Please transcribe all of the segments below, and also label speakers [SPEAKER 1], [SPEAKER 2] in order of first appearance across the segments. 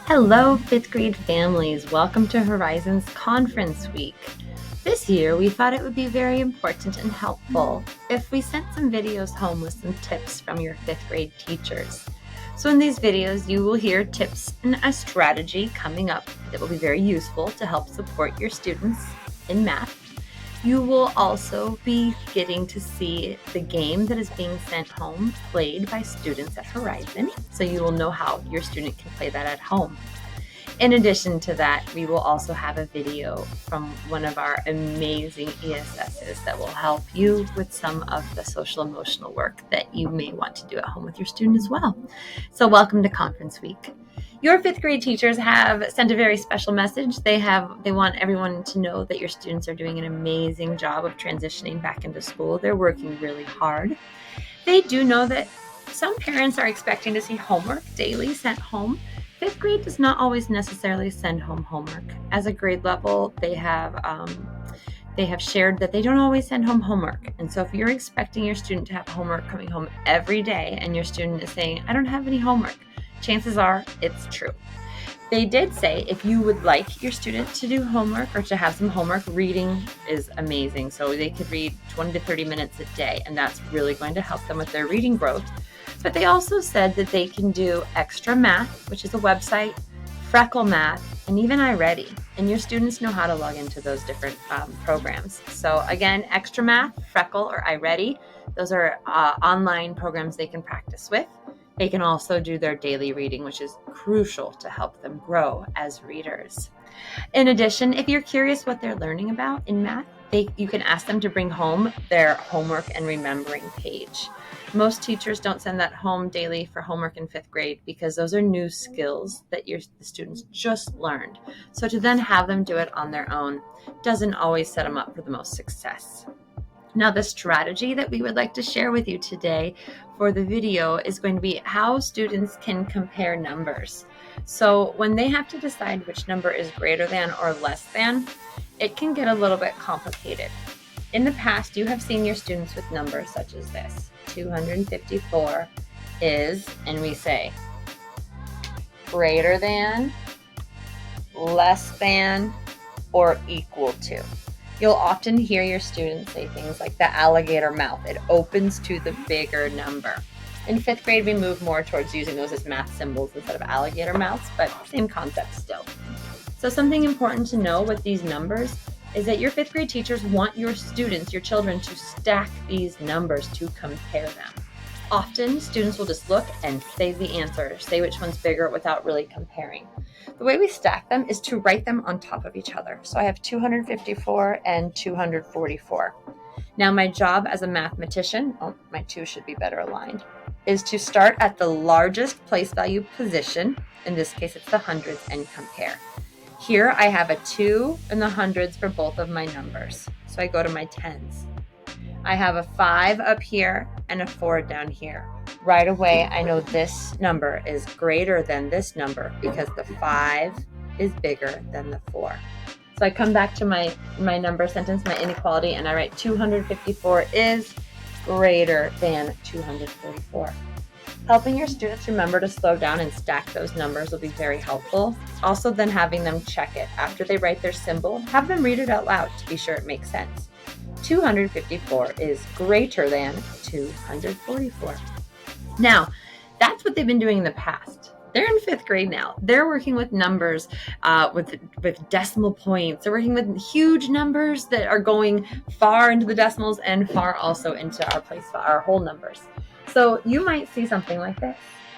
[SPEAKER 1] Hello, fifth grade families. Welcome to Horizons Conference Week. This year, we thought it would be very important and helpful if we sent some videos home with some tips from your fifth grade teachers. So in these videos, you will hear tips and a strategy coming up that will be very useful to help support your students in math. You will also be getting to see the game that is being sent home played by students at Horizon, so you will know how your student can play that at home. In addition to that, we will also have a video from one of our amazing ESSs that will help you with some of the social emotional work that you may want to do at home with your student as well. So welcome to Conference Week. Your fifth grade teachers have sent a very special message. They want everyone to know that your students are doing an amazing job of transitioning back into school. They're working really hard. They do know that some parents are expecting to see homework daily sent home. Fifth grade does not always necessarily send home homework. As a grade level, they have shared that they don't always send home homework. And so if you're expecting your student to have homework coming home every day and your student is saying, I don't have any homework, chances are it's true. They did say if you would like your student to do homework or to have some homework, reading is amazing. So they could read 20 to 30 minutes a day, and that's really going to help them with their reading growth. But they also said that they can do Extra Math, which is a website, Freckle Math, and even iReady. And your students know how to log into those different programs. So again, Extra Math, Freckle, or iReady, those are online programs they can practice with. They can also do their daily reading, which is crucial to help them grow as readers. In addition, if you're curious what they're learning about in math, you can ask them to bring home their homework and remembering page. Most teachers don't send that home daily for homework in fifth grade because those are new skills that the students just learned. So to then have them do it on their own doesn't always set them up for the most success. Now, the strategy that we would like to share with you today for the video is going to be how students can compare numbers. So when they have to decide which number is greater than or less than, it can get a little bit complicated. In the past, you have seen your students with numbers such as this. 254 is, and we say, greater than, less than, or equal to. You'll often hear your students say things like the alligator mouth. It opens to the bigger number. In fifth grade, we move more towards using those as math symbols instead of alligator mouths, but same concept still. So something important to know with these numbers is that your fifth grade teachers want your students, your children, to stack these numbers to compare them. Often, students will just look and say the answer, say which one's bigger without really comparing. The way we stack them is to write them on top of each other. So I have 254 and 244. Now my job as a mathematician, my two should be better aligned, is to start at the largest place value position, in this case it's the hundreds, and compare. Here I have a 2 in the hundreds for both of my numbers. So I go to my tens. I have a 5 up here and a 4 down here. Right away, I know this number is greater than this number because the 5 is bigger than the 4. So I come back to my number sentence, my inequality, and I write 254 is greater than 244. Helping your students remember to slow down and stack those numbers will be very helpful. Also, then having them check it. After they write their symbol, have them read it out loud to be sure it makes sense. 254 is greater than 244. Now, that's what they've been doing in the past. They're in fifth grade now. They're working with numbers with decimal points. They're working with huge numbers that are going far into the decimals and far also into our whole numbers. So you might see something like this.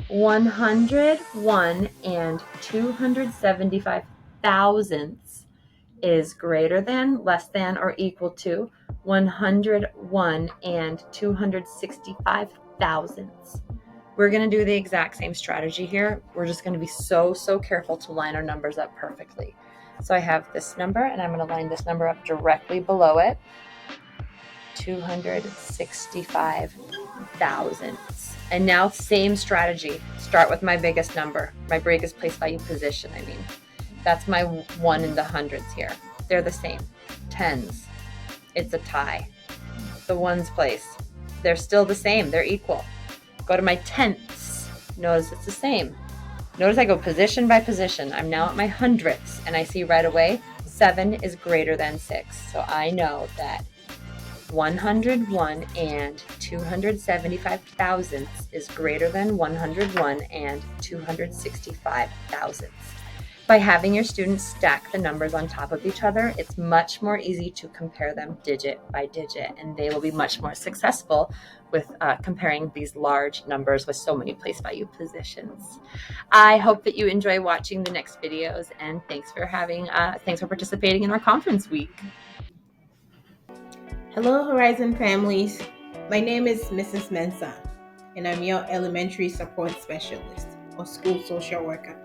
[SPEAKER 1] 101 and 275 thousandths is greater than, less than, or equal to 101 and 265 thousandths. We're going to do the exact same strategy here. We're just going to be so careful to line our numbers up perfectly. So I have this number, and I'm going to line this number up directly below it. 265 thousandths. And now same strategy. Start with my biggest number, my biggest place value position, I mean. That's my 1 in the hundreds here. They're the same. Tens. It's a tie. The ones place. They're still the same. They're equal. Go to my tenths. Notice it's the same. Notice I go position by position. I'm now at my hundredths, and I see right away 7 is greater than 6. So I know that 101 and 275 thousandths is greater than 101 and 265 thousandths. By having your students stack the numbers on top of each other, it's much more easy to compare them digit by digit, and they will be much more successful with comparing these large numbers with so many place value positions. I hope that you enjoy watching the next videos, and thanks for participating in our conference week.
[SPEAKER 2] Hello, Horizon families. My name is Mrs. Mensah, and I'm your elementary support specialist or school social worker.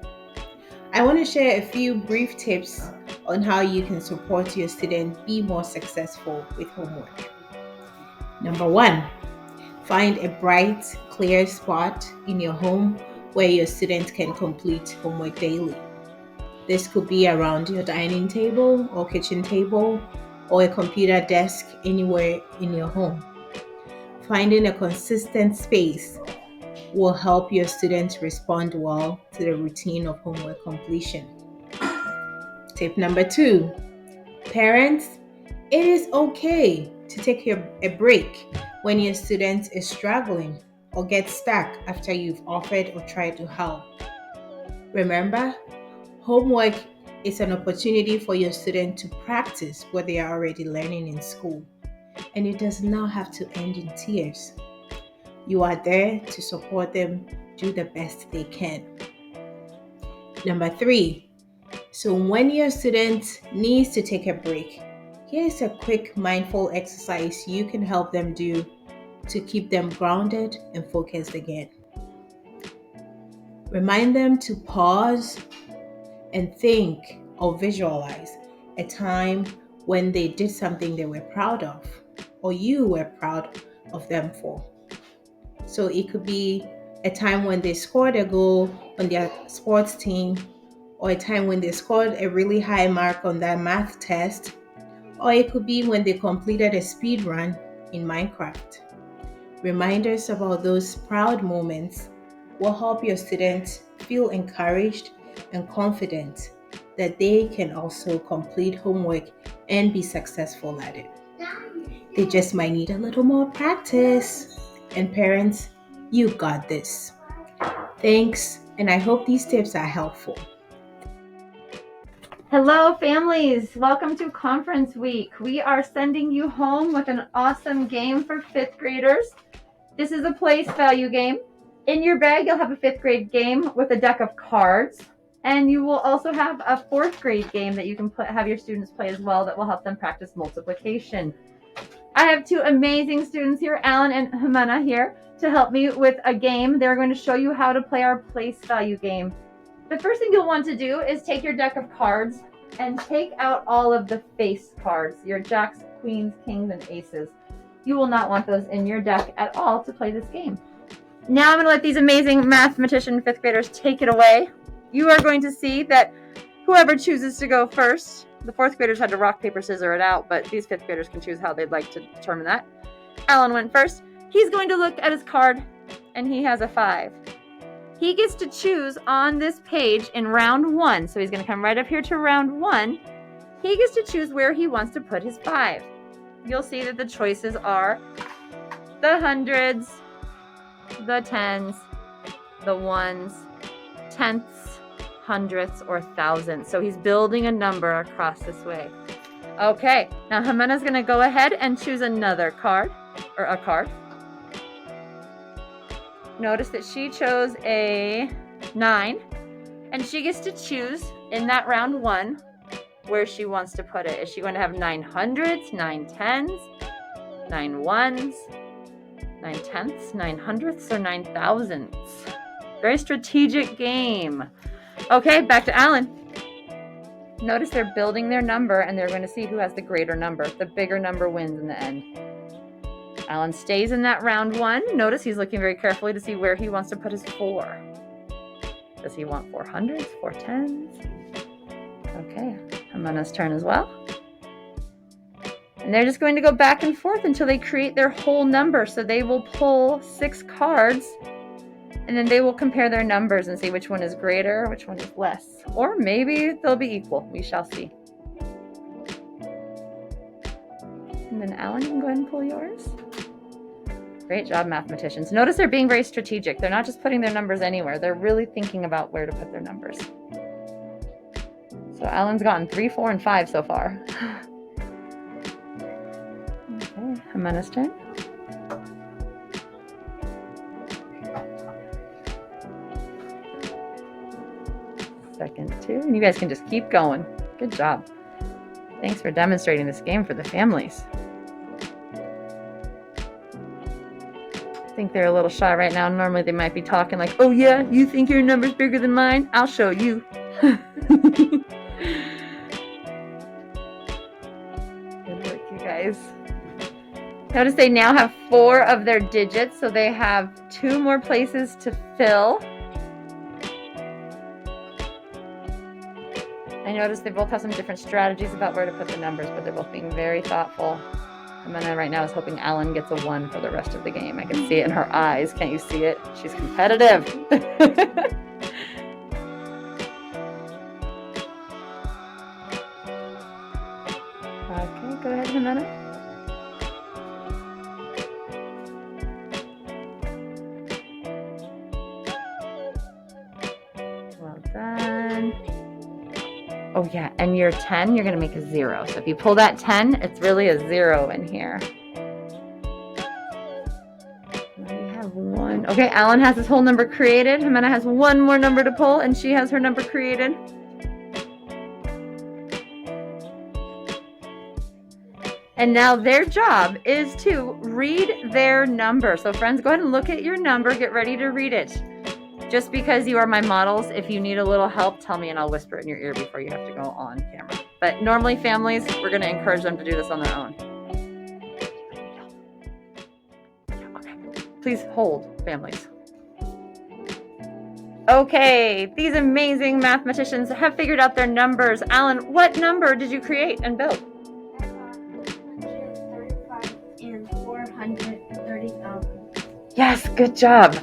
[SPEAKER 2] I want to share a few brief tips on how you can support your student be more successful with homework. Number 1, find a bright, clear spot in your home where your student can complete homework daily. This could be around your dining table or kitchen table or a computer desk anywhere in your home. Finding a consistent space will help your students respond well to the routine of homework completion. Tip number 2, parents, it is okay to take a break when your student is struggling or gets stuck after you've offered or tried to help. Remember, homework is an opportunity for your student to practice what they are already learning in school, and it does not have to end in tears. You are there to support them do the best they can. Number 3, so when your student needs to take a break, here's a quick mindful exercise you can help them do to keep them grounded and focused again. Remind them to pause and think or visualize a time when they did something they were proud of or you were proud of them for. So it could be a time when they scored a goal on their sports team, or a time when they scored a really high mark on that math test, or it could be when they completed a speed run in Minecraft. Reminders about those proud moments will help your students feel encouraged and confident that they can also complete homework and be successful at it. They just might need a little more practice. And parents, you got this. Thanks, and I hope these tips are helpful.
[SPEAKER 1] Hello, families. Welcome to Conference Week. We are sending you home with an awesome game for 5th graders. This is a place value game. In your bag, you'll have a 5th grade game with a deck of cards, and you will also have a 4th grade game that you can have your students play as well that will help them practice multiplication. I have 2 amazing students here, Alan and Jimena, here to help me with a game. They're going to show you how to play our place value game. The first thing you'll want to do is take your deck of cards and take out all of the face cards, your jacks, queens, kings, and aces. You will not want those in your deck at all to play this game. Now I'm going to let these amazing mathematician 5th graders take it away. You are going to see that whoever chooses to go first, the 4th graders had to rock, paper, scissors it out, but these 5th graders can choose how they'd like to determine that. Alan went first. He's going to look at his card, and he has a 5. He gets to choose on this page in round 1. So he's going to come right up here to round 1. He gets to choose where he wants to put his 5. You'll see that the choices are the hundreds, the tens, the ones, tenths, hundredths, or thousandths. So he's building a number across this way. Okay, now Jimena's going to go ahead and choose another card, or a card. Notice that she chose a 9, and she gets to choose in that round 1 where she wants to put it. Is she going to have 9 hundredths, 9 tens, 9 ones, 9 tenths, 9 hundredths, or 9 thousandths? Very strategic game. Okay, back to Alan. Notice they're building their number, and they're going to see who has the greater number. The bigger number wins in the end. Alan stays in that round 1. Notice he's looking very carefully to see where he wants to put his 4. Does he want 4 hundredths, 4 tens? Okay, Jimena's turn as well. And they're just going to go back and forth until they create their whole number. So they will pull 6 cards And then they will compare their numbers and see which one is greater, which one is less. Or maybe they'll be equal. We shall see. And then Alan, you can go ahead and pull yours. Great job, mathematicians. Notice they're being very strategic. They're not just putting their numbers anywhere. They're really thinking about where to put their numbers. So Alan's gotten 3, 4, and 5 so far. Okay, Jimena's turn. Second 2, and you guys can just keep going. Good job. Thanks for demonstrating this game for the families. I think they're a little shy right now. Normally they might be talking like, oh yeah, you think your number's bigger than mine? I'll show you. Good work, you guys. Notice they now have 4 of their digits, so they have 2 more places to fill. I noticed they both have some different strategies about where to put the numbers, but they're both being very thoughtful. Jimena right now is hoping Alan gets a 1 for the rest of the game. I can see it in her eyes. Can't you see it? She's competitive. Okay, go ahead, Jimena. Well done. Oh yeah, and your 10, you're gonna make a 0. So if you pull that 10, it's really a 0 in here. We have 1. Okay, Alan has his whole number created. Jimena has 1 more number to pull, and she has her number created. And now their job is to read their number. So friends, go ahead and look at your number. Get ready to read it. Just because you are my models, if you need a little help, tell me and I'll whisper it in your ear before you have to go on camera. But normally families, we're going to encourage them to do this on their own. Okay. Please hold, families. Okay, these amazing mathematicians have figured out their numbers. Alan, what number did you create and build?
[SPEAKER 3] 135 and 430,000.
[SPEAKER 1] Yes, good job.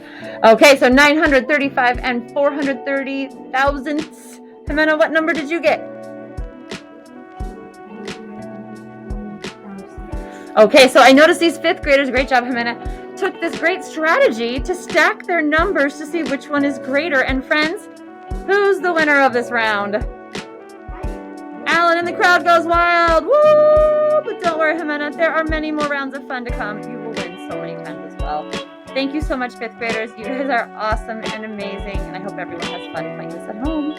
[SPEAKER 1] Okay, so 935 and 430 thousandths. Jimena, what number did you get? Okay, so I noticed these 5th graders, great job, Jimena, took this great strategy to stack their numbers to see which one is greater. And friends, who's the winner of this round? Alan, and the crowd goes wild. Woo! But don't worry, Jimena, there are many more rounds of fun to come. You will win so many times as well. Thank you so much, 5th graders. You guys are awesome and amazing, and I hope everyone has fun playing this at home.